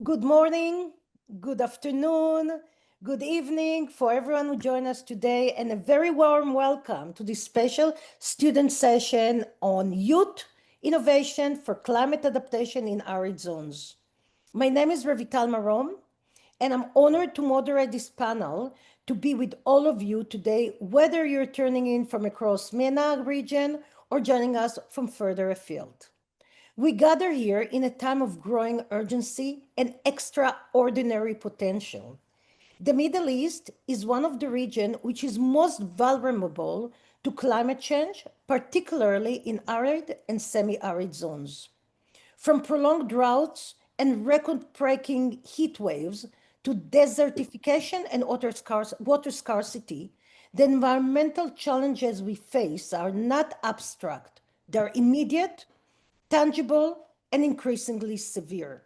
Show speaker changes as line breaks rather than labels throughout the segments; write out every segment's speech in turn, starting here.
Good morning, good afternoon, good evening for everyone who joined us today, and a very warm welcome to this special student session on youth innovation for climate adaptation in arid zones. My name is Revital Marom, and I'm honored to moderate this panel to be with all of you today, whether you're turning in from across MENA region or joining us from further afield. We gather here in a time of growing urgency and extraordinary potential. The Middle East is one of the regions which is most vulnerable to climate change, particularly in arid and semi-arid zones. From prolonged droughts and record-breaking heat waves to desertification and water scarcity, the environmental challenges we face are not abstract. They're immediate, tangible, and increasingly severe.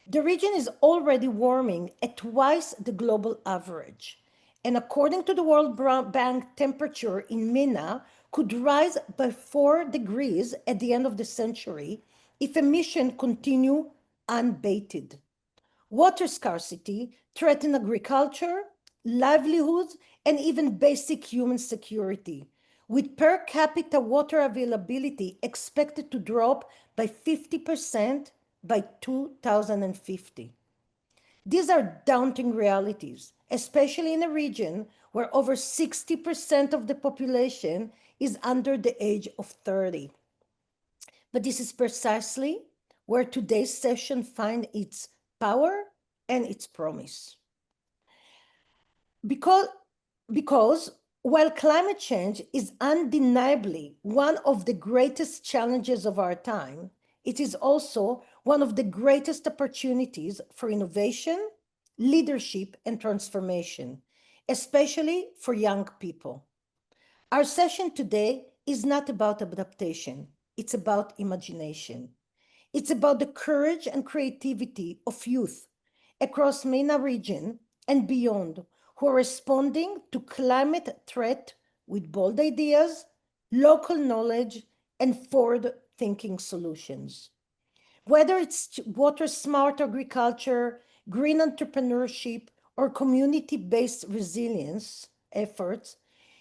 The region is already warming at twice the global average. And according to the World Bank, temperature in MENA could rise by 4 degrees at the end of the century if emissions continue unabated. Water scarcity threatens agriculture, livelihoods, and even basic human security, with per capita water availability expected to drop by 50% by 2050. These are daunting realities, especially in a region where over 60% of the population is under the age of 30. But this is precisely where today's session finds its power and its promise. Because while climate change is undeniably one of the greatest challenges of our time, it is also one of the greatest opportunities for innovation, leadership, and transformation, especially for young people. Our session today is not about adaptation, it's about imagination. It's about the courage and creativity of youth across MENA region and beyond who are responding to climate threat with bold ideas, local knowledge, and forward-thinking solutions. Whether it's water-smart agriculture, green entrepreneurship, or community-based resilience efforts,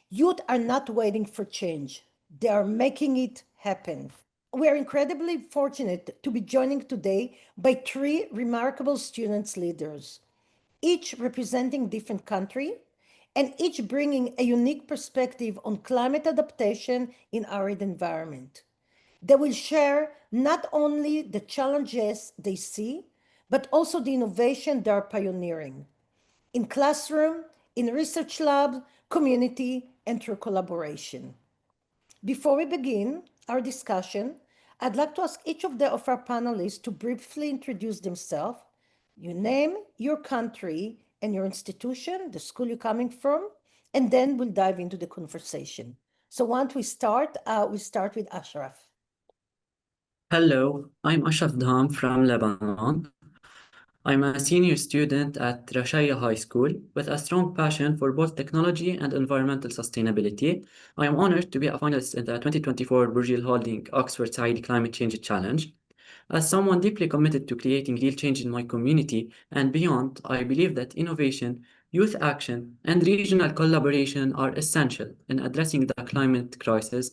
youth are not waiting for change. They are making it happen. We are incredibly fortunate to be joined today by 3 remarkable students leaders, each representing different country and each bringing a unique perspective on climate adaptation in arid environment. They will share not only the challenges they see, but also the innovation they are pioneering in classroom, in research lab, community, and through collaboration. Before we begin our discussion, I'd like to ask each of our panelists to briefly introduce themselves, your name, your country, and your institution, the school you're coming from, and then we'll dive into the conversation. So once we start with Ashraf.
Hello, I'm Ashraf Dham from Lebanon. I'm a senior student at Rashaya High School with a strong passion for both technology and environmental sustainability. I am honored to be a finalist in the 2024 Burjil Holding Oxford Saidi Climate Change Challenge. As someone deeply committed to creating real change in my community and beyond, I believe that innovation, youth action, and regional collaboration are essential in addressing the climate crisis,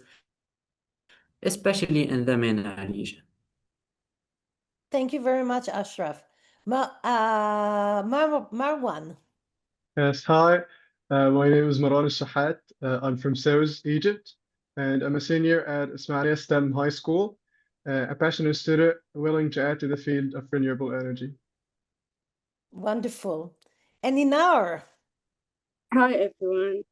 especially in the MENA region.
Thank you very much, Ashraf. Marwan.
Yes, hi. My name is Marwan Elshahat. I'm from South Egypt, and I'm a senior at Ismailia STEM High School, a passionate student willing to add to the field of renewable energy.
Wonderful. And Ninar.
Hi everyone,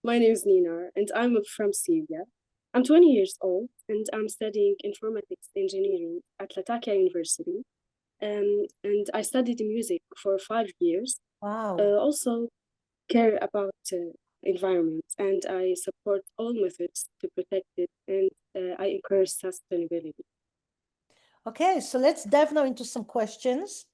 my name is Ninar and I'm from Syria. I'm 20 years old and I'm studying informatics engineering at Latakia University. And I studied music for 5 years.
Wow.
Also care about environment and I support all methods to protect it and I encourage sustainability.
Okay, so let's dive now into some questions.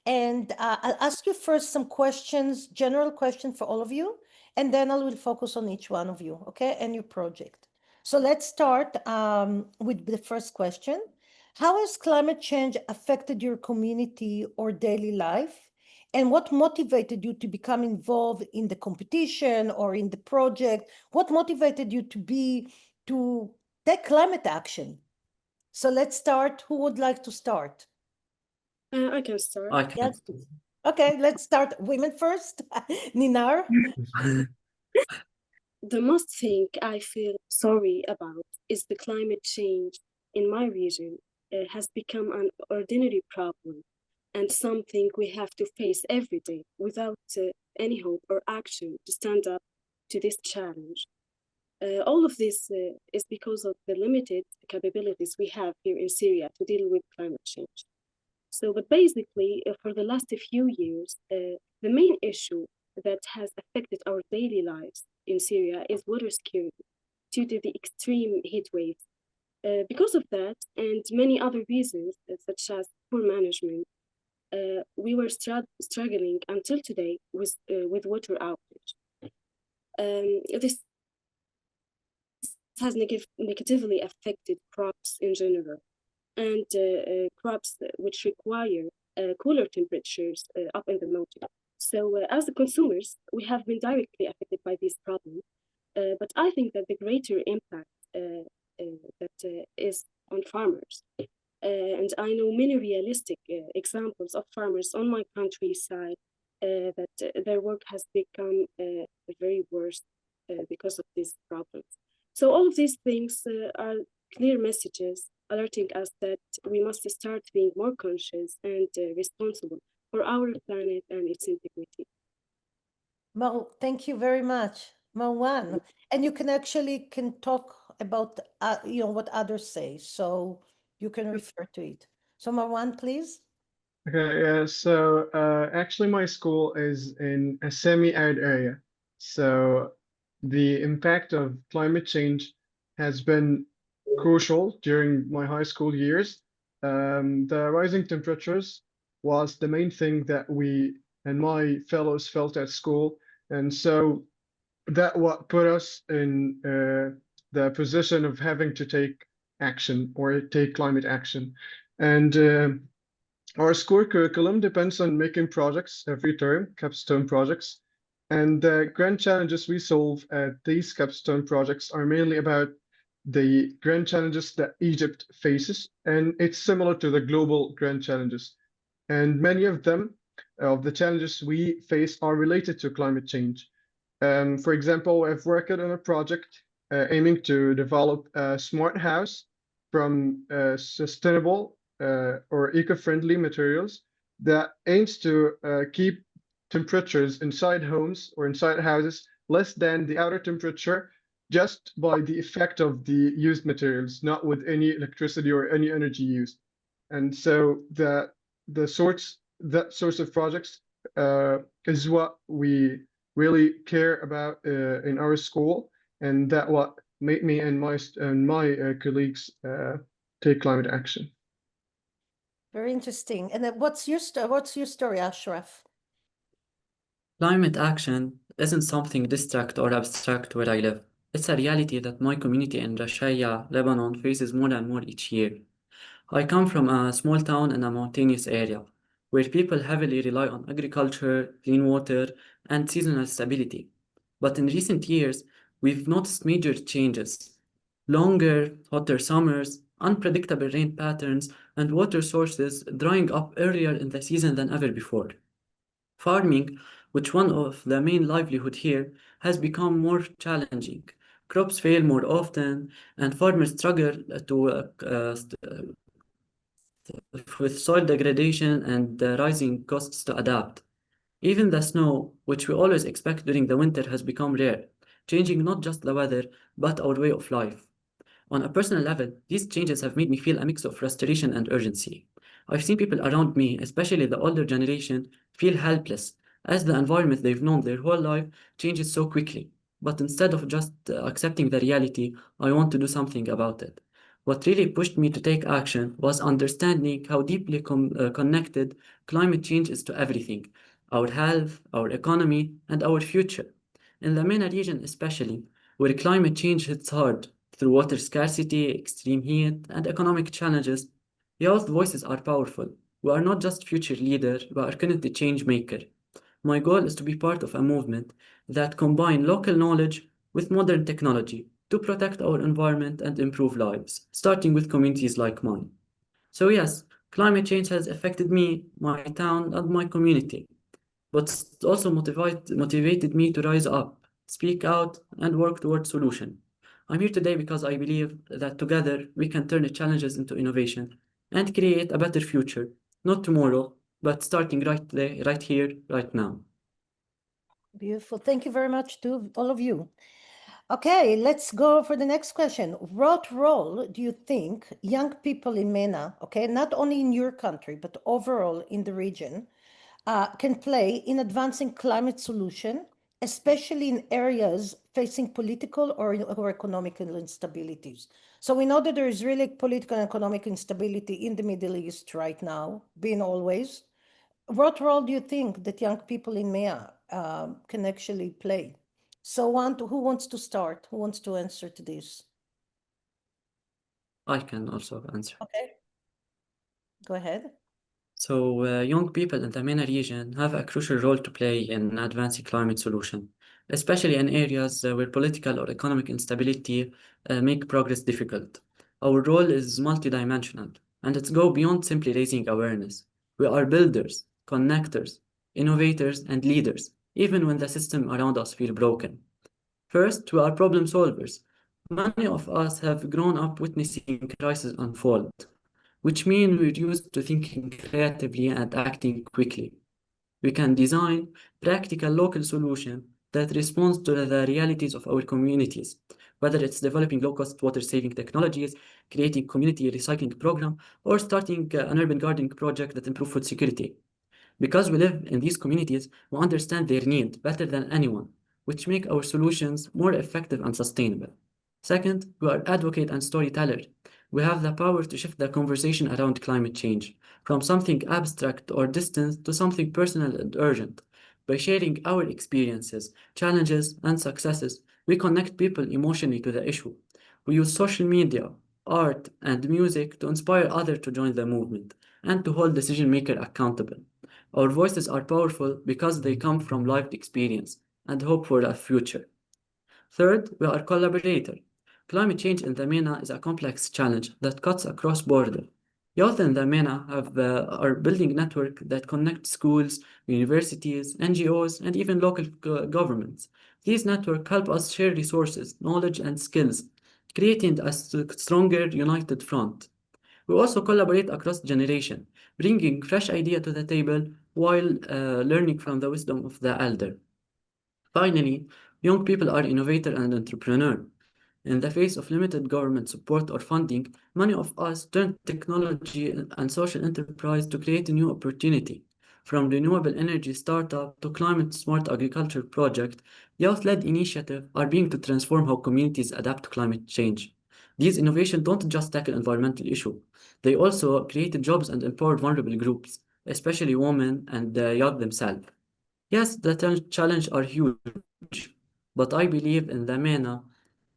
And I'll ask you first some questions, general questions for all of you, and then I will focus on each one of you, okay, and your project. So let's start with the first question. How has climate change affected your community or daily life? And what motivated you to become involved in the competition or in the project? What motivated you to take climate action? So let's start. Who would like to start?
I can start.
I can.
Yes. Okay, let's start. Women first. Ninar.
The most thing I feel sorry about is the climate change in my region has become an ordinary problem and something we have to face every day without any hope or action to stand up to this challenge. All of this is because of the limited capabilities we have here in Syria to deal with climate change. So, but basically, for the last few years, the main issue that has affected our daily lives in Syria is water security due to the extreme heat waves. Because of that, and many other reasons, such as poor management, we were struggling until today with water outage. This has negatively affected crops in general, and crops which require cooler temperatures up in the mountain. So, as the consumers, we have been directly affected by these problems. But I think that the greater impact that is on farmers. And I know many realistic examples of farmers on my countryside that their work has become very worse because of these problems. So all of these things are clear messages alerting us that we must start being more conscious and responsible for our planet and its integrity.
Thank you very much, Marwan. And you can talk about what others say, so you can refer to it. So Marwan, please.
Okay, yeah, so actually my school is in a semi-arid area. So the impact of climate change has been crucial during my high school years. The rising temperatures was the main thing that we and my fellows felt at school. And so that what put us in the position of having to take action or take climate action. And our school curriculum depends on making projects every term, capstone projects. And the grand challenges we solve at these capstone projects are mainly about the grand challenges that Egypt faces. And it's similar to the global grand challenges. And many of them, of the challenges we face, are related to climate change. For example, I've worked on a project aiming to develop a smart house from sustainable or eco-friendly materials that aims to keep temperatures inside homes or inside houses less than the outer temperature just by the effect of the used materials, not with any electricity or any energy used. And so that sorts of projects is what we really care about in our school, and that what made me and my colleagues take climate action.
Very interesting. And then what's your story, Ashraf?
Climate action isn't something distract or abstract where I live. It's a reality that my community in Rashaya, Lebanon, faces more and more each year. I come from a small town in a mountainous area where people heavily rely on agriculture, clean water, and seasonal stability. But in recent years, we've noticed major changes. Longer, hotter summers, unpredictable rain patterns, and water sources drying up earlier in the season than ever before. Farming, which one of the main livelihood here, has become more challenging. Crops fail more often, and farmers struggle with soil degradation and the rising costs to adapt. Even the snow, which we always expect during the winter, has become rare, changing not just the weather, but our way of life. On a personal level, these changes have made me feel a mix of frustration and urgency. I've seen people around me, especially the older generation, feel helpless as the environment they've known their whole life changes so quickly. But instead of just accepting the reality, I want to do something about it. What really pushed me to take action was understanding how deeply connected climate change is to everything: our health, our economy, and our future. In the MENA region, especially, where climate change hits hard through water scarcity, extreme heat, and economic challenges, Youth voices are powerful. We are not just future leaders, we are currently change maker. My goal is to be part of a movement that combine local knowledge with modern technology to protect our environment and improve lives, starting with communities like mine. So yes, climate change has affected me, my town, and my community, but it also motivated me to rise up, speak out, and work towards solution. I'm here today because I believe that together we can turn challenges into innovation and create a better future, not tomorrow, but starting right there, right here, right now.
Beautiful. Thank you very much to all of you. Okay, let's go for the next question. What role do you think young people in MENA, okay, not only in your country, but overall in the region, can play in advancing climate solution, especially in areas facing political or economical instabilities? So we know that there is really political and economic instability in the Middle East right now, been always. What role do you think that young people in MEA can actually play? So who wants to start? Who wants to answer to this?
I can also answer.
Okay, go ahead.
So, young people in the MENA region have a crucial role to play in advancing climate solution, especially in areas where political or economic instability make progress difficult. Our role is multidimensional, and it's go beyond simply raising awareness. We are builders, connectors, innovators, and leaders, even when the system around us feel broken. First, we are problem solvers. Many of us have grown up witnessing crises unfold, which means we're used to thinking creatively and acting quickly. We can design practical local solutions that responds to the realities of our communities, whether it's developing low-cost water-saving technologies, creating community recycling program, or starting an urban gardening project that improve food security. Because we live in these communities, we understand their need better than anyone, which make our solutions more effective and sustainable. Second, we are advocate and storyteller. We have the power to shift the conversation around climate change from something abstract or distant to something personal and urgent. By sharing our experiences, challenges, and successes, we connect people emotionally to the issue. We use social media, art, and music to inspire others to join the movement and to hold decision makers accountable. Our voices are powerful because they come from lived experience and hope for a future. Third, we are collaborators. Climate change in the MENA is a complex challenge that cuts across borders. Youth in the MENA are building network that connect schools, universities, NGOs, and even local governments. These networks help us share resources, knowledge, and skills, creating a stronger, united front. We also collaborate across generation, bringing fresh idea to the table while learning from the wisdom of the elder. Finally, young people are innovator and entrepreneur. In the face of limited government support or funding, many of us turn technology and social enterprise to create a new opportunity. From renewable energy startup to climate smart agriculture project, youth-led initiatives are being to transform how communities adapt to climate change. These innovations don't just tackle environmental issues, they also create jobs and empower vulnerable groups, especially women and the young themselves. Yes, the challenges are huge, but I believe in the MENA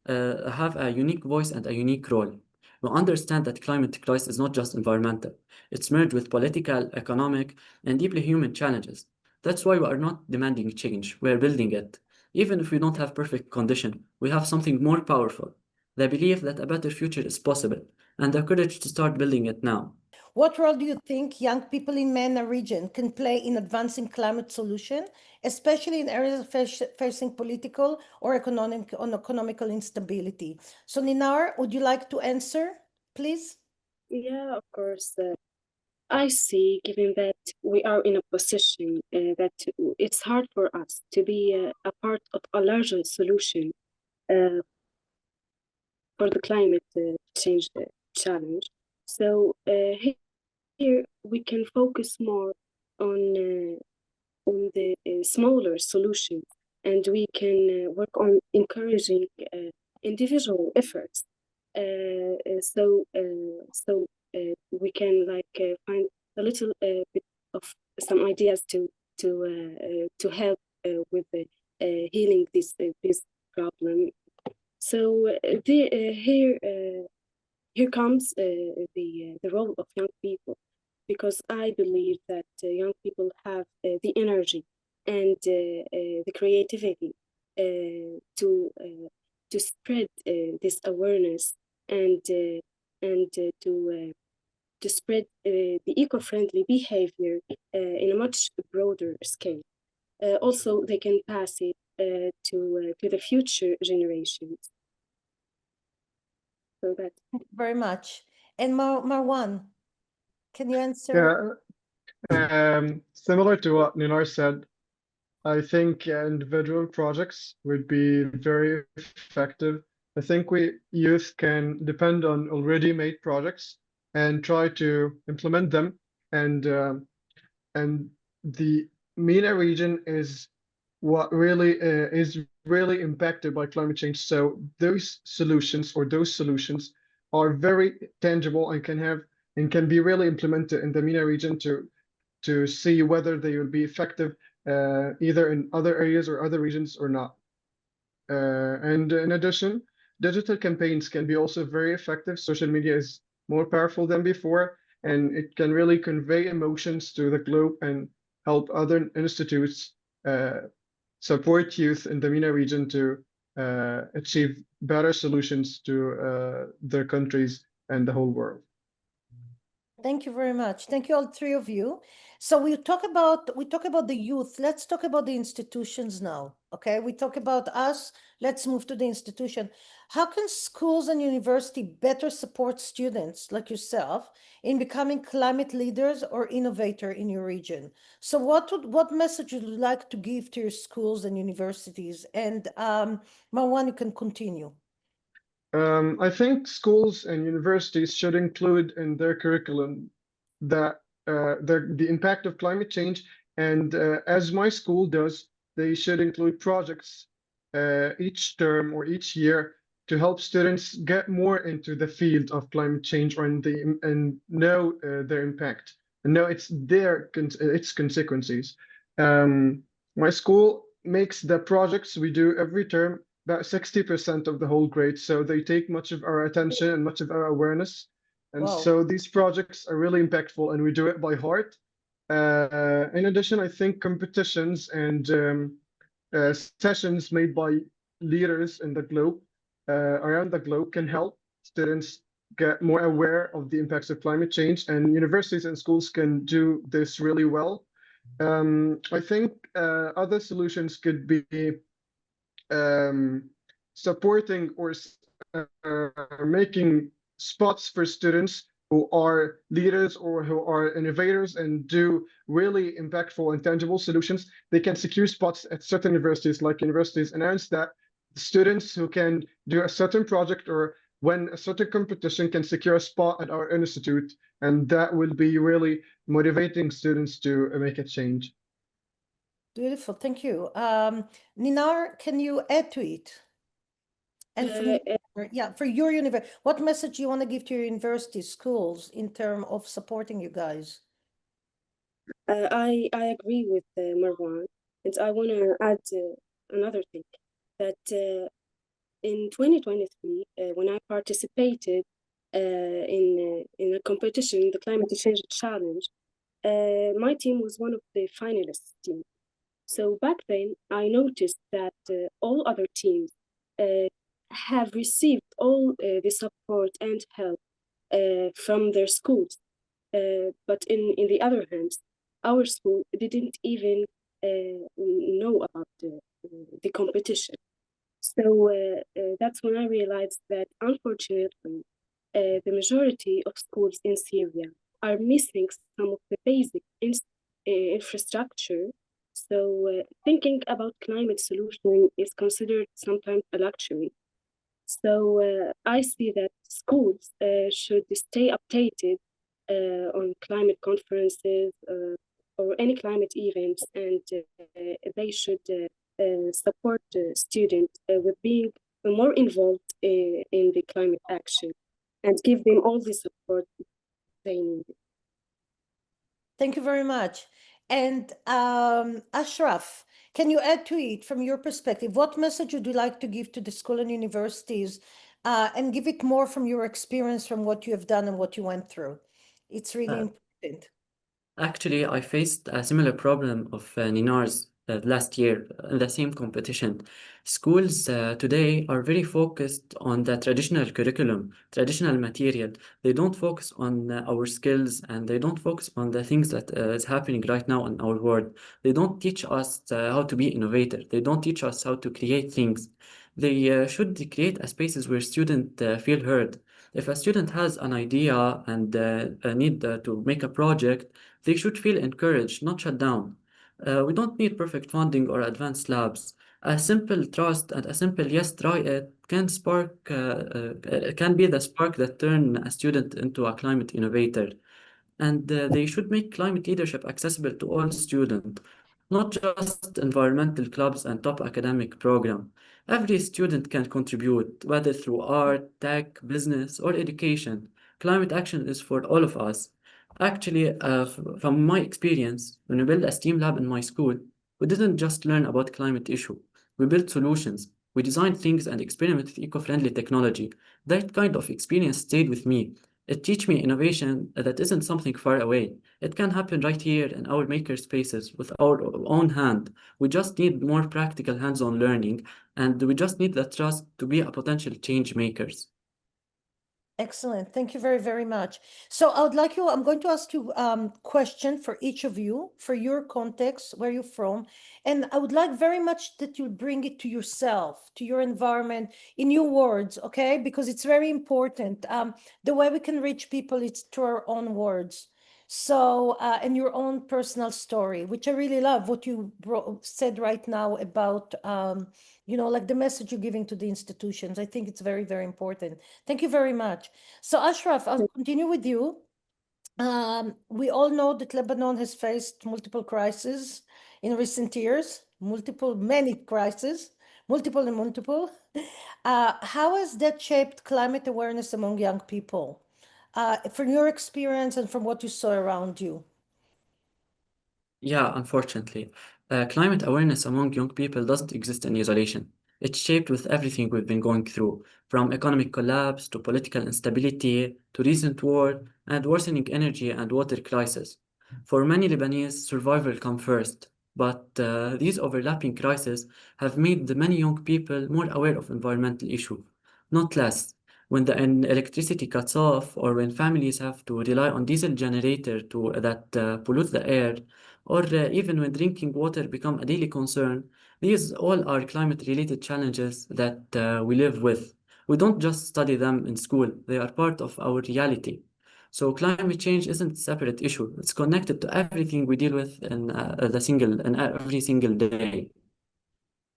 have a unique voice and a unique role. We understand that climate crisis is not just environmental, it's merged with political, economic, and deeply human challenges. That's why we are not demanding change, we are building it. Even if we don't have perfect condition, we have something more powerful, the belief that a better future is possible, and the courage to start building it now.
What role do you think young people in MENA region can play in advancing climate solution, especially in areas facing political or economical instability? So Ninar, would you like to answer, please?
Yeah, of course. I see, given that we are in a position that it's hard for us to be a part of a larger solution uh, for the climate change challenge. So here we can focus more on the smaller solutions, and we can work on encouraging individual efforts. We can find a little bit of some ideas to help with healing this problem. So here here comes the role of young people, because I believe that young people have the energy and the creativity to spread this awareness and to spread the eco-friendly behavior in a much broader scale. Also, they can pass it to the future generations. So that.
Thank you very much. And Marwan, can you answer?
Yeah, similar to what Ninar said, I think individual projects would be very effective. I think we youth can depend on already made projects and try to implement them. And the MENA region is what really is really impacted by climate change. So those solutions are very tangible and can be really implemented in the MENA region to see whether they will be effective either in other areas or other regions or not. And in addition, digital campaigns can be also very effective. Social media is more powerful than before, and it can really convey emotions to the globe and help other institutes support youth in the MENA region to achieve better solutions to their countries and the whole world.
Thank you very much. Thank you, all three of you. So we talk about the youth. Let's talk about the institutions now. Okay, we talk about us. Let's move to the institution. How can schools and university better support students like yourself in becoming climate leaders or innovator in your region? So what message would you like to give to your schools and universities? And Marwan, you can continue.
I think schools and universities should include in their curriculum that the impact of climate change, and as my school does, they should include projects each term or each year to help students get more into the field of climate change and know their impact and know its consequences. My school makes the projects we do every term about 60% of the whole grade. So they take much of our attention and much of our awareness. And
Wow.
so these projects are really impactful and we do it by heart. In addition, I think competitions and sessions made by leaders in the globe, around the globe, can help students get more aware of the impacts of climate change, and universities and schools can do this really well. I think other solutions could be supporting or making spots for students who are leaders or who are innovators and do really impactful and tangible solutions. They can secure spots at certain universities, like universities announce that students who can do a certain project or when a certain competition can secure a spot at our institute, and that will be really motivating students to make a change.
Beautiful, thank you. Ninar, can you add to it? And for your university, what message you want to give to your university schools in terms of supporting you guys?
I agree with Marwan, and I want to add another thing that in 2023, when I participated in a competition, the Climate Change Challenge, my team was one of the finalists team. So back then, I noticed that all other teams have received all the support and help from their schools. But in the other hand, our school didn't even know about the competition. So that's when I realized that unfortunately, the majority of schools in Syria are missing some of the basic infrastructure. So thinking about climate solution is considered sometimes a luxury. So I see that schools should stay updated on climate conferences or any climate events, and they should support students with being more involved in the climate action and give them all the support they need.
Thank you very much. And Ashraf, can you add to it from your perspective? What message would you like to give to the school and universities and give it more from your experience, from what you have done and what you went through. It's really
Uh,
important.
Actually, I faced a similar problem of Ninar's last year in the same competition. Schools today are very focused on the traditional curriculum, traditional material. They don't focus on our skills, and they don't focus on the things that is happening right now in our world. They don't teach us how to be innovator. They don't teach us how to create things. They should create a spaces where students feel heard. If a student has an idea and a need to make a project, they should feel encouraged, not shut down. We don't need perfect funding or advanced labs. A simple trust and a simple yes, try it can be the spark that turn a student into a climate innovator. And they should make climate leadership accessible to all students, not just environmental clubs and top academic program. Every student can contribute, whether through art, tech, business, or education. Climate action is for all of us. Actually, from my experience, when we built a STEAM lab in my school, we didn't just learn about climate issue. We built solutions. We designed things and experimented with eco-friendly technology. That kind of experience stayed with me. It teach me innovation that isn't something far away. It can happen right here in our maker spaces with our own hand. We just need more practical hands-on learning, and we just need the trust to be a potential change makers.
Excellent. Thank you very, very much. So I'm going to ask you question for each of you, for your context, where you're from. And I would like very much that you bring it to yourself, to your environment, in your words, okay? Because it's very important. The way we can reach people is through our own words. So, and your own personal story, which I really love what you said right now about, like the message you're giving to the institutions. I think it's very, very important. Thank you very much. So, Ashraf, I'll continue with you. We all know that Lebanon has faced multiple crises in recent years, many crises, multiple and multiple. How has that shaped climate awareness among young people? From your experience and from what you saw around you.
Yeah, unfortunately, climate awareness among young people doesn't exist in isolation. It's shaped with everything we've been going through, from economic collapse to political instability to recent war and worsening energy and water crisis. For many Lebanese, survival comes first, but these overlapping crises have made the many young people more aware of environmental issues, not less. When the electricity cuts off, or when families have to rely on diesel generator to that pollute the air, or even when drinking water become a daily concern, these all are climate-related challenges that we live with. We don't just study them in school, they are part of our reality. So climate change isn't a separate issue. It's connected to everything we deal with in every single day.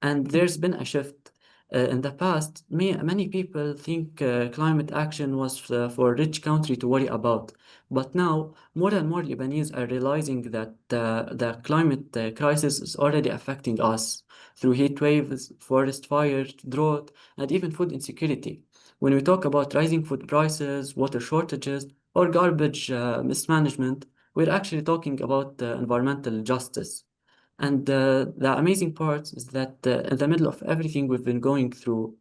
And there's been a shift. In the past, many people think climate action was for rich country to worry about. But now, more and more Lebanese are realizing that the climate crisis is already affecting us through heat waves, forest fires, drought, and even food insecurity. When we talk about rising food prices, water shortages, or garbage mismanagement, we're actually talking about environmental justice. And the amazing part is that in the middle of everything we've been going through,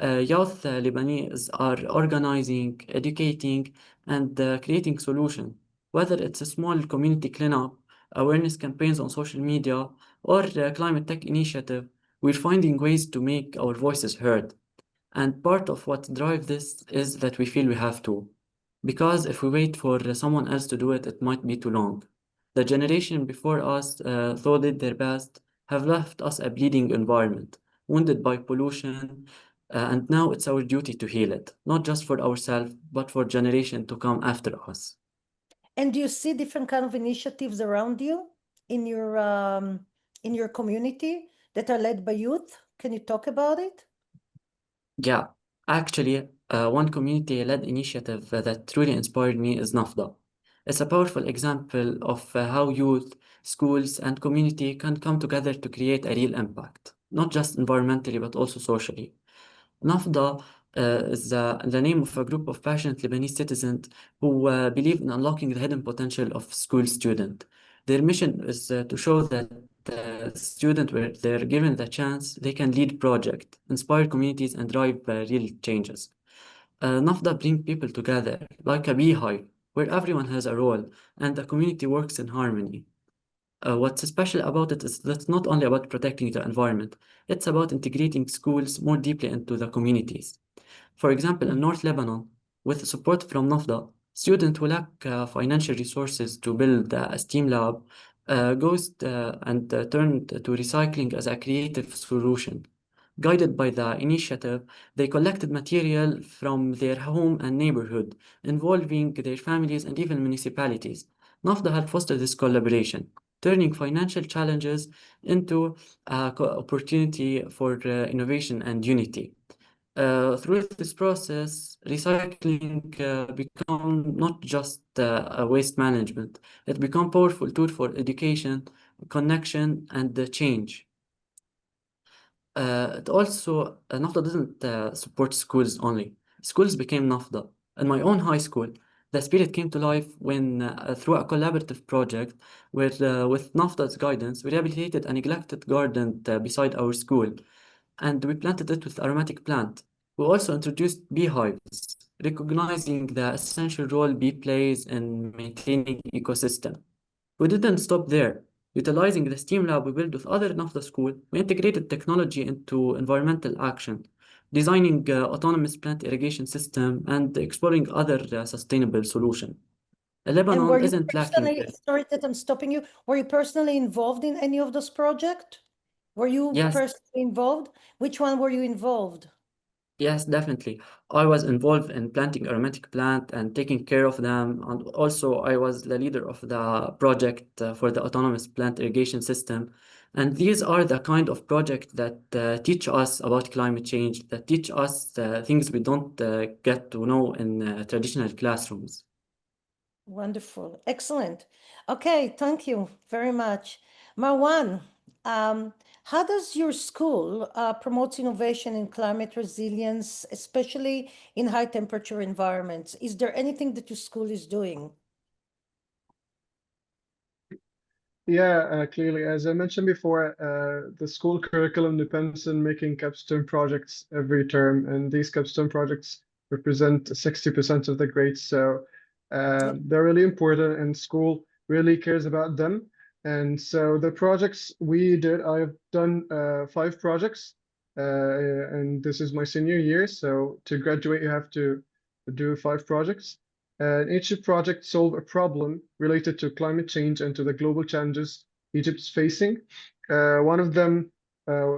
youth Lebanese are organizing, educating, and creating solutions. Whether it's a small community cleanup, awareness campaigns on social media, or climate tech initiative, we're finding ways to make our voices heard. And part of what drives this is that we feel we have to. Because if we wait for someone else to do it, it might be too long. The generation before us, though did their best, have left us a bleeding environment, wounded by pollution, and now it's our duty to heal it, not just for ourselves, but for generation to come after us.
And do you see different kind of initiatives around you in your community that are led by youth? Can you talk about it?
Yeah, actually, one community-led initiative that truly inspired me is NAFDA. It's a powerful example of how youth, schools, and community can come together to create a real impact, not just environmentally, but also socially. NAFDA is the name of a group of passionate Lebanese citizens who believe in unlocking the hidden potential of school student. Their mission is to show that students, where they're given the chance, they can lead project, inspire communities, and drive real changes. NAFDA bring people together like a beehive where everyone has a role and the community works in harmony. What's special about it is that it's not only about protecting the environment, it's about integrating schools more deeply into the communities. For example, in North Lebanon, with support from NAFDA, students who lack financial resources to build a STEAM lab goes and turned to recycling as a creative solution. Guided by the initiative, they collected material from their home and neighborhood, involving their families and even municipalities. NAFDA helped foster this collaboration, turning financial challenges into an opportunity for innovation and unity. Through this process, recycling become not just a waste management, it become powerful tool for education, connection, and change. It also NAFTA doesn't support schools only. Schools became NAFTA. In my own high school, the spirit came to life when, through a collaborative project, where with NAFTA's guidance, we rehabilitated a neglected garden beside our school, and we planted it with aromatic plant. We also introduced beehives, recognizing the essential role bee plays in maintaining ecosystem. We didn't stop there. Utilizing the STEAM lab we built with other NAFTA school, we integrated technology into environmental action, designing autonomous plant irrigation system and exploring other sustainable solutions.
And were
Lebanon
you
isn't lacking
personally,
this.
sorry that I'm stopping you, were you personally involved in any of those projects? Were you
Yes,
personally involved? Which one were you involved?
yes, definitely. I was involved in planting aromatic plant and taking care of them. And also, I was the leader of the project for the autonomous plant irrigation system. And these are the kind of project that teach us about climate change, that teach us things we don't get to know in traditional classrooms.
Wonderful. Excellent. Okay, thank you very much. Marwan, how does your school promote innovation in climate resilience, especially in high temperature environments? Is there anything that your school is doing?
Yeah, clearly, as I mentioned before, the school curriculum depends on making capstone projects every term, and these capstone projects represent 60% of the grades. So
Yeah.
they're really important, and school really cares about them. And so the projects we did, I've done 5 projects, and this is my senior year. So to graduate, you have to do 5 projects. Each project solve a problem related to climate change and to the global challenges Egypt's facing. One of them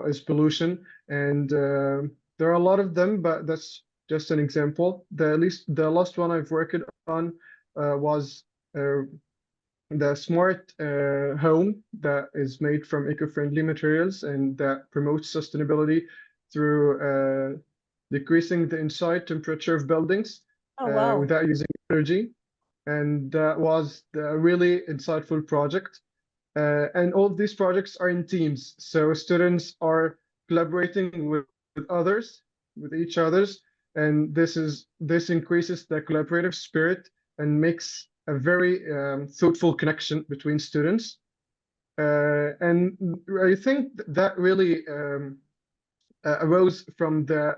is pollution, and there are a lot of them, but that's just an example. The last one I've worked on was uh, the smart home that is made from eco-friendly materials and that promotes sustainability through decreasing the inside temperature of buildings
Oh, wow.
without using energy. And that was a really insightful project. And all of these projects are in teams. So students are collaborating with others, with each others, and this increases the collaborative spirit and makes a very thoughtful connection between students. And I think that really arose from the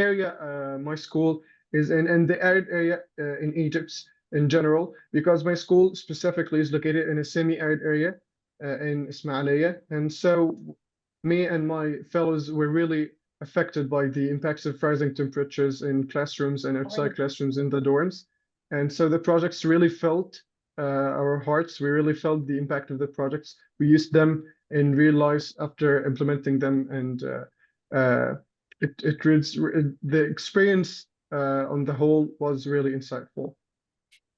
area my school is in and the arid area in Egypt in general, because my school specifically is located in a semi-arid area in Ismailia. And so me and my fellows were really affected by the impacts of rising temperatures in classrooms and outside classrooms in the dorms. And so the projects really felt our hearts. We really felt the impact of the projects. We used them in real lives after implementing them, and uh, the experience on the whole was really insightful.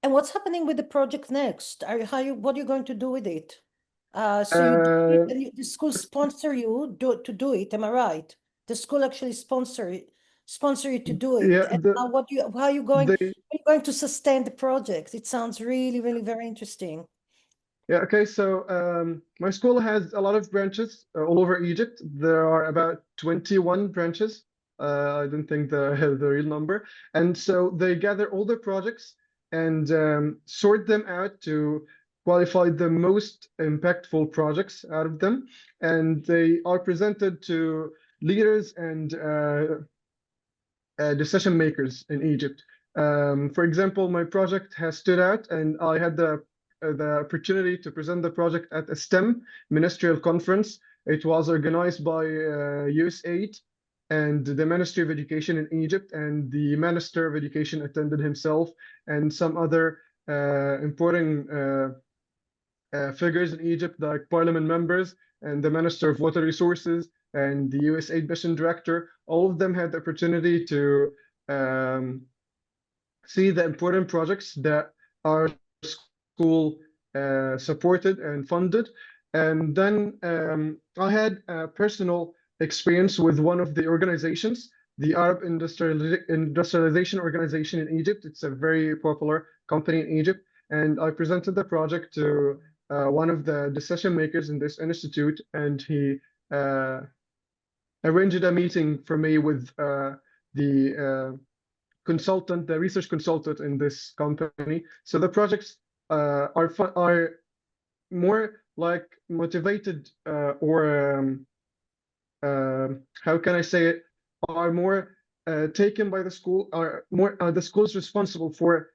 And what's happening with the project next? What are you going to do with it? So you do it
Uh,
and the school sponsor you to do it, am I right? The school actually sponsor you to do it.
yeah,
And how are you
the
going to sustain the project? It sounds really, really very interesting.
Yeah, okay, so my school has a lot of branches all over Egypt. There are about 21 branches. I don't think the real number. And so they gather all the projects and sort them out to qualify the most impactful projects out of them. And they are presented to leaders and decision makers in Egypt. For example, my project has stood out, and I had the opportunity to present the project at a STEM ministerial conference. It was organized by USAID and the Ministry of Education in Egypt, and the Minister of Education attended himself, and some other important figures in Egypt, like parliament members and the Minister of Water Resources and the USAID mission director. All of them had the opportunity to see the important projects that our school supported and funded. And then I had a personal experience with one of the organizations, the Arab Industrialization Organization in Egypt. It's a very popular company in Egypt. And I presented the project to one of the decision makers in this institute, and he arranged a meeting for me with the consultant, the research consultant in this company. So the projects are more like motivated or how can I say it? Are more taken by the school. Are more the school is responsible for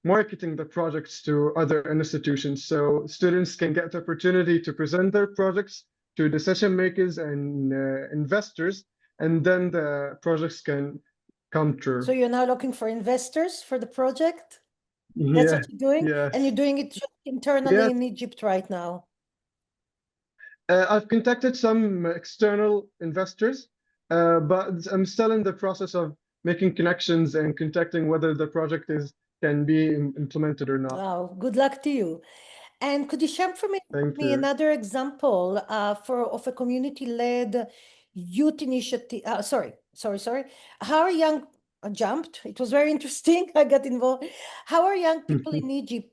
marketing the projects to other institutions, so students can get the opportunity to present their projects to decision makers and investors, and then the projects can come true.
So you're now looking for investors for the project? That's what you're doing?
Yes.
And you're doing it just internally
Yes.
in Egypt right now?
I've contacted some external investors, but I'm still in the process of making connections and contacting whether the project can be implemented or not.
Wow, good luck to you. And could you share for me
Thank you.
another example of a community-led youth initiative? Sorry. How are young jumped? It was very interesting. I got involved. How are young people in Egypt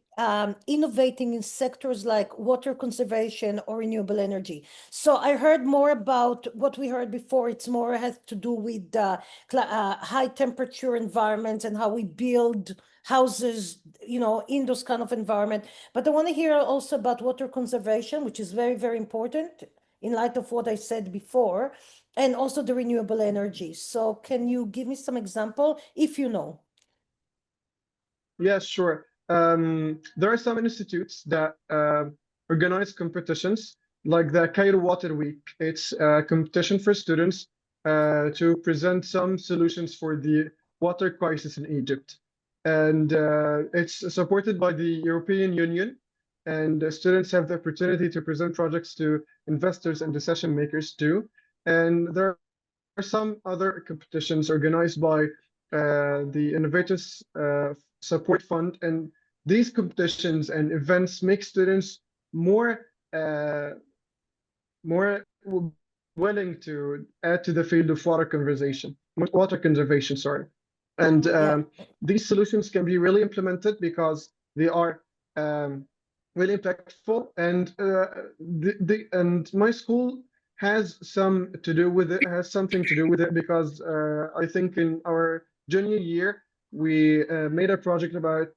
innovating in sectors like water conservation or renewable energy? So I heard more about what we heard before. It's more has to do with high temperature environments and how we build houses, in those kind of environment. But I want to hear also about water conservation, which is very, very important in light of what I said before, and also the renewable energy. So can you give me some example if you know?
Yes, sure. There are some institutes that organize competitions, like the Cairo Water Week. It's a competition for students to present some solutions for the water crisis in Egypt. And it's supported by the European Union, and students have the opportunity to present projects to investors and decision makers too. And there are some other competitions organized by the Innovators Support Fund, and these competitions and events make students more willing to add to the field of water conservation, sorry. And these solutions can be really implemented because they are really impactful, and and my school has something to do with it because I think in our junior year we made a project about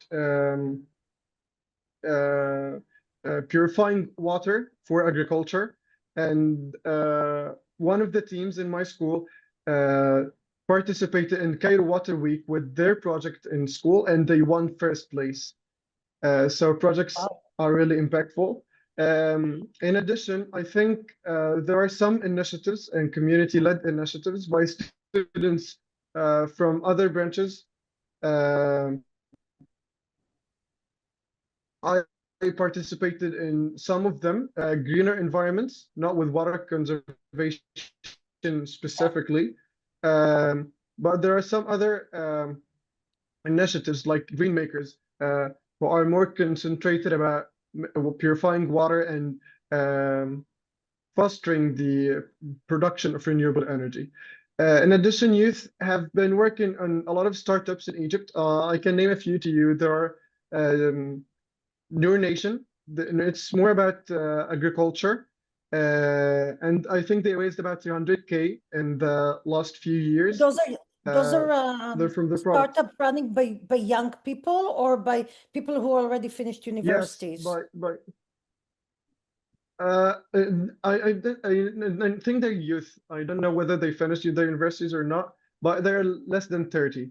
purifying water for agriculture, and one of the teams in my school participated in Cairo Water Week with their project in school, and they won first place. So projects are really impactful. In addition, I think there are some initiatives and community-led initiatives by students from other branches. I participated in some of them, greener environments, not with water conservation specifically, but there are some other initiatives like Green Makers who are more concentrated about purifying water and fostering the production of renewable energy. In addition, youth have been working on a lot of startups in Egypt. I can name a few to you. There are Nur Nation. It's more about agriculture. And I think they raised about 300K in the last few years.
Those are
they're from the
startup running by young people or by people who already finished universities?
Yes, by I think they're youth. I don't know whether they finished their universities or not, but they're less than 30.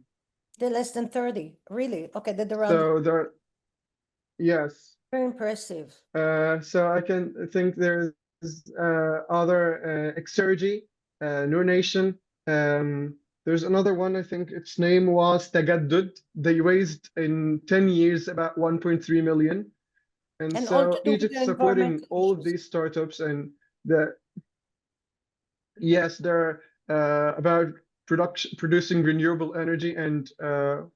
They're less than 30, really? Okay, they're around.
So they're, yes.
Very impressive.
So I can think there's other Exergy, Nur Nation. There's another one, I think its name was Tagaddud. They raised in 10 years about 1.3 million. And
And all to
so
do with
Egypt's
the
supporting
environmental
all of
issues.
these startups, and yes, they're about producing renewable energy and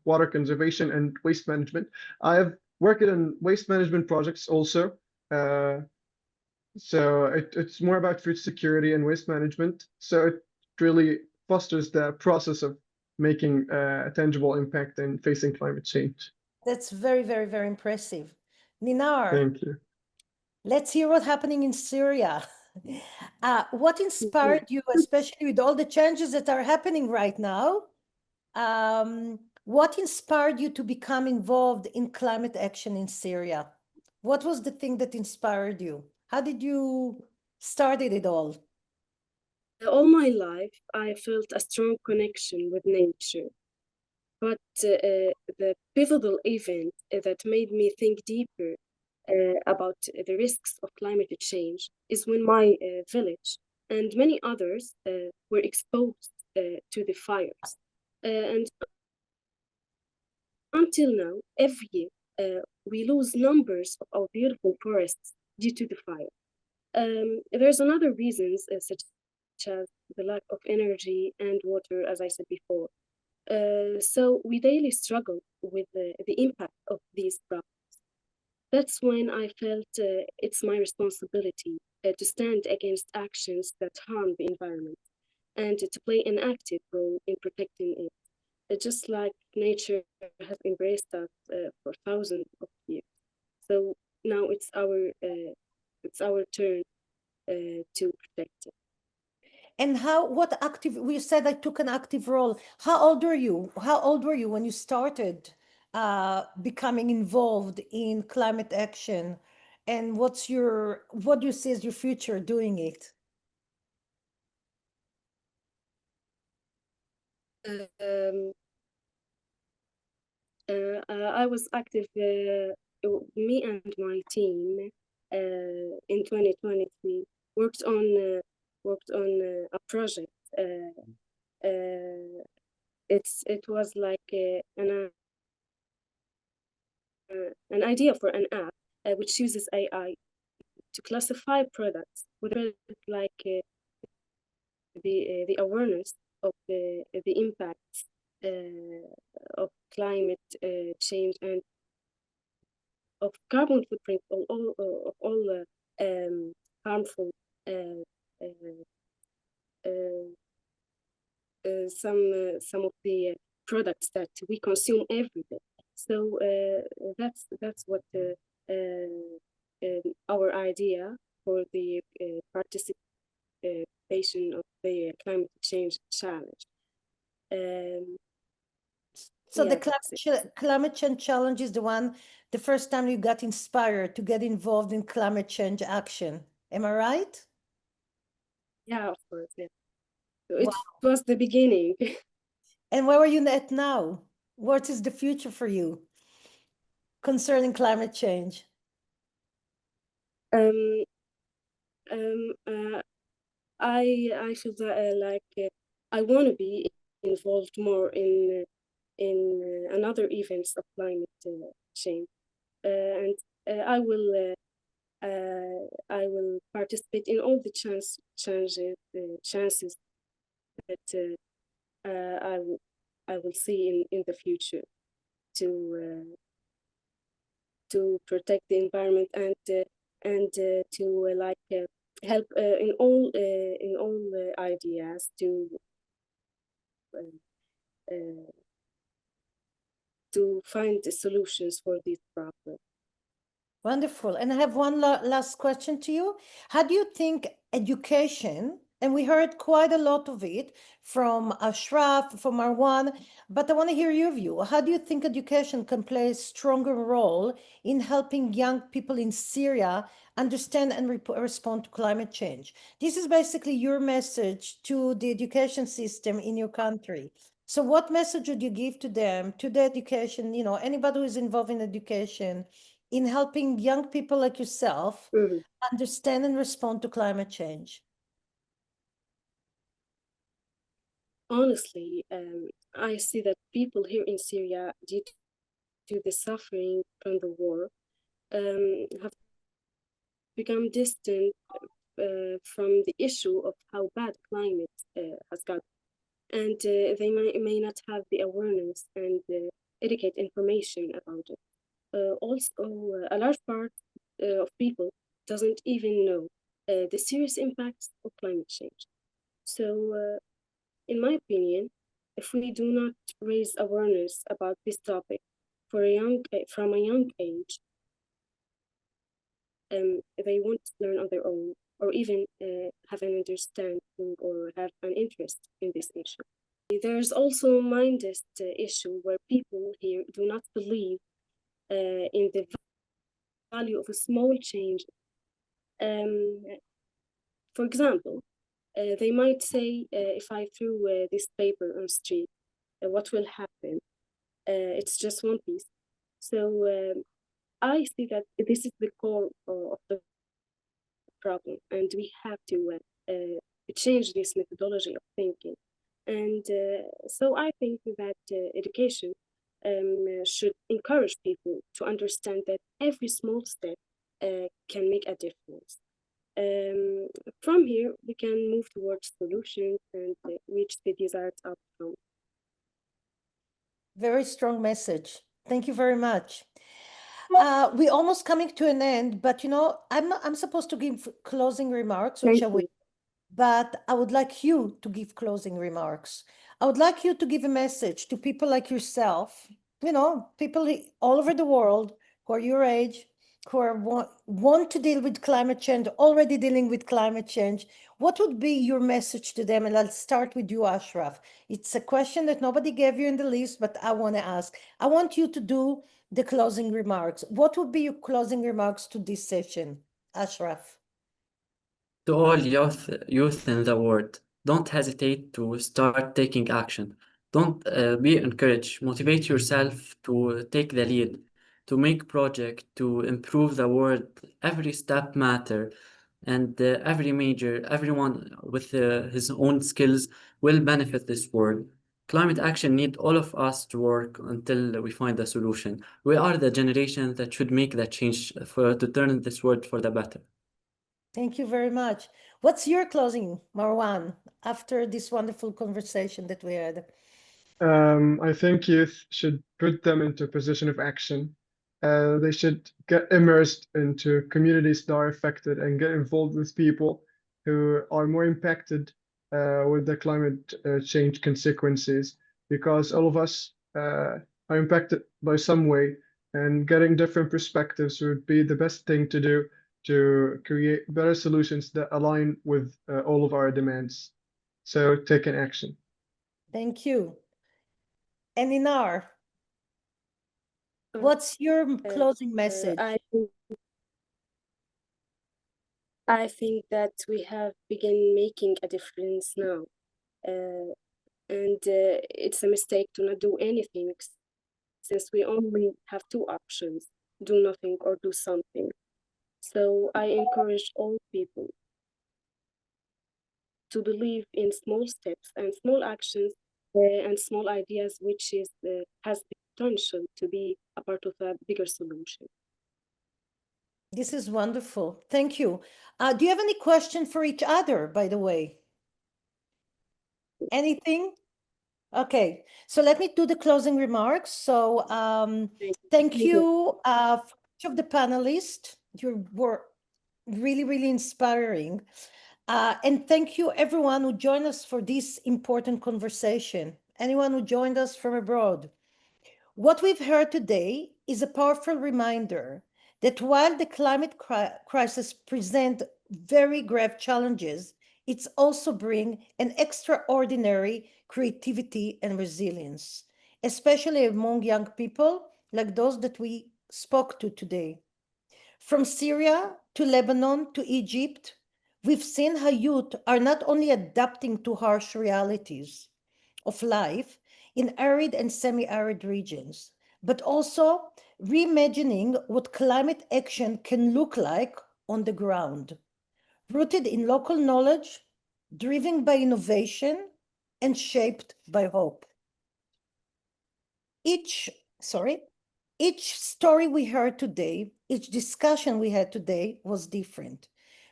water conservation and waste management. I have worked on waste management projects also. So it's more about food security and waste management. So it really fosters the process of making a tangible impact in facing climate change.
That's very, very, very impressive. Ninar,
Thank you.
let's hear what's happening in Syria. What inspired you, especially with all the changes that are happening right now? What inspired you to become involved in climate action in Syria? What was the thing that inspired you? How did you started it all?
All my life, I felt a strong connection with nature. But the pivotal event that made me think deeper about the risks of climate change is when my village and many others were exposed to the fires. And until now, every year, we lose numbers of our beautiful forests due to the fire. There's another reasons such as the lack of energy and water, as I said before. So we daily struggle with the impact of these problems. That's when I felt it's my responsibility to stand against actions that harm the environment and to play an active role in protecting it. Just like nature has embraced us for thousands of years. So now it's our turn to protect it.
And we said I took an active role. How old were you? How old were you when you started becoming involved in climate action? And what do you see as your future doing it?
Um, I was active, me and my team in 2023 worked on a project. It was like an idea for an app which uses AI to classify products with like the awareness of the impacts of climate change and of carbon footprint of all harmful some of the products that we consume every day. So that's what our idea for the participation of the climate change challenge.
So
yeah,
the climate change challenge is the first time you got inspired to get involved in climate change action. Am I right?
Yeah, of course. Yeah. So it was the beginning.
And where are you at now? What is the future for you concerning climate change?
um, I feel that I want to be involved more in another events of climate change, and I will participate in all the chances that I will see in the future to protect the environment and to help in all ideas to find the solutions for these problems.
Wonderful. And I have one last question to you. How do you think education And we heard quite a lot of it from Ashraf, from Marwan, but I want to hear your view. How do you think education can play a stronger role in helping young people in Syria understand and respond to climate change? This is basically your message to the education system in your country. So what message would you give to them, to the education, anybody who is involved in education, in helping young people like yourself understand and respond to climate change?
Honestly, I see that people here in Syria, due to the suffering from the war, have become distant from the issue of how bad climate has got, and they may not have the awareness and educate information about it. Also, a large part of people doesn't even know the serious impacts of climate change. So, in my opinion, if we do not raise awareness about this topic from a young age, they won't learn on their own or even have an understanding or have an interest in this issue. There's also a mindset issue where people here do not believe in the value of a small change. For example, they might say, if I threw this paper on the street, what will happen? It's just one piece. So I see that this is the core of the problem, and we have to change this methodology of thinking. And so I think that education should encourage people to understand that every small step can make a difference. From here, we can move towards solutions and reach the desired outcome.
Very strong message. Thank you very much. We're almost coming to an end, but I'm supposed to give closing remarks, which
Thank
I will,
you.
but I would like you to give closing remarks. I would like you to give a message to people like yourself, people all over the world who are your age, who are want to deal with climate change, already dealing with climate change. What would be your message to them? And I'll start with you, Ashraf. It's a question that nobody gave you in the list, but I want to ask. I want you to do the closing remarks. What would be your closing remarks to this session, Ashraf?
To all youth in the world, don't hesitate to start taking action. Don't be encouraged. Motivate yourself to take the lead, to make project, to improve the world. Every step matter, and everyone with his own skills will benefit this world. Climate action need all of us to work until we find a solution. We are the generation that should make that change to turn this world for the better.
Thank you very much. What's your closing, Marwan, after this wonderful conversation that we had?
I think youth should put them into a position of action. They should get immersed into communities that are affected and get involved with people who are more impacted with the climate change consequences, because all of us are impacted by some way, and getting different perspectives would be the best thing to do to create better solutions that align with all of our demands. So take an action.
Thank you. And Ninar,
Uh,
what's your closing message?
I think that we have begun making a difference now. And it's a mistake to not do anything, since we only have two options: do nothing or do something. So I encourage all people to believe in small steps and small actions and small ideas, which has the potential to be a part of a bigger solution.
This is wonderful. Thank you. Do you have any question for each other, by the way? Anything? Okay, so let me do the closing remarks. So thank you for each of the panelists. You were really, really inspiring. And thank you everyone who joined us for this important conversation. Anyone who joined us from abroad. What we've heard today is a powerful reminder that while the climate crisis presents very grave challenges it's also bring an extraordinary creativity and resilience, especially among young people like those that we spoke to today. From Syria to Lebanon to Egypt, we've seen how youth are not only adapting to harsh realities of life in arid and semi-arid regions, but also reimagining what climate action can look like on the ground, rooted in local knowledge, driven by innovation, and shaped by hope. Each story we heard today, each discussion we had today was different,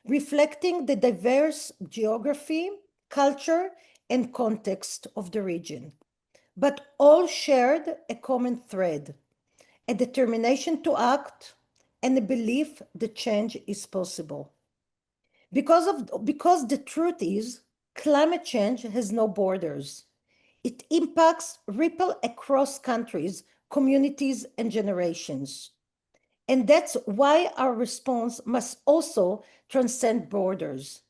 reflecting the diverse geography, culture, and context of the region, but all shared a common thread, a determination to act and a belief that change is possible. Because the truth is, climate change has no borders. It impacts ripple across countries, communities, and generations. And that's why our response must also transcend borders,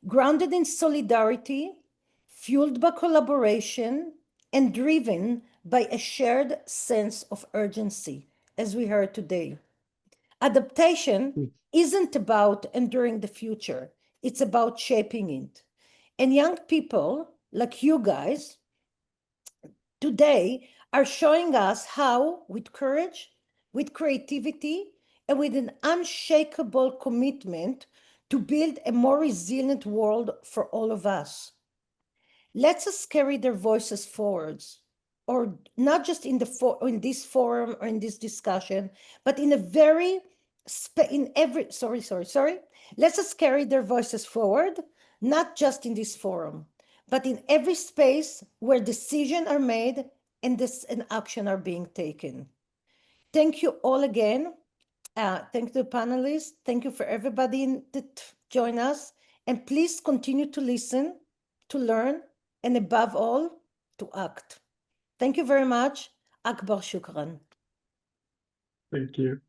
grounded in solidarity, fueled by collaboration, and driven by a shared sense of urgency, as we heard today. Adaptation isn't about enduring the future, it's about shaping it. And young people like you guys today are showing us how, with courage, with creativity, and with an unshakable commitment to build a more resilient world for all of us. Let us carry their voices forwards, or not just in this forum or in this discussion, but in a very Let us carry their voices forward, not just in this forum, but in every space where decisions are made and action are being taken. Thank you all again. Thank the panelists. Thank you for everybody that joined us. And please continue to listen, to learn, and above all, to act. Thank you very much. Akbar shukran.
Thank you.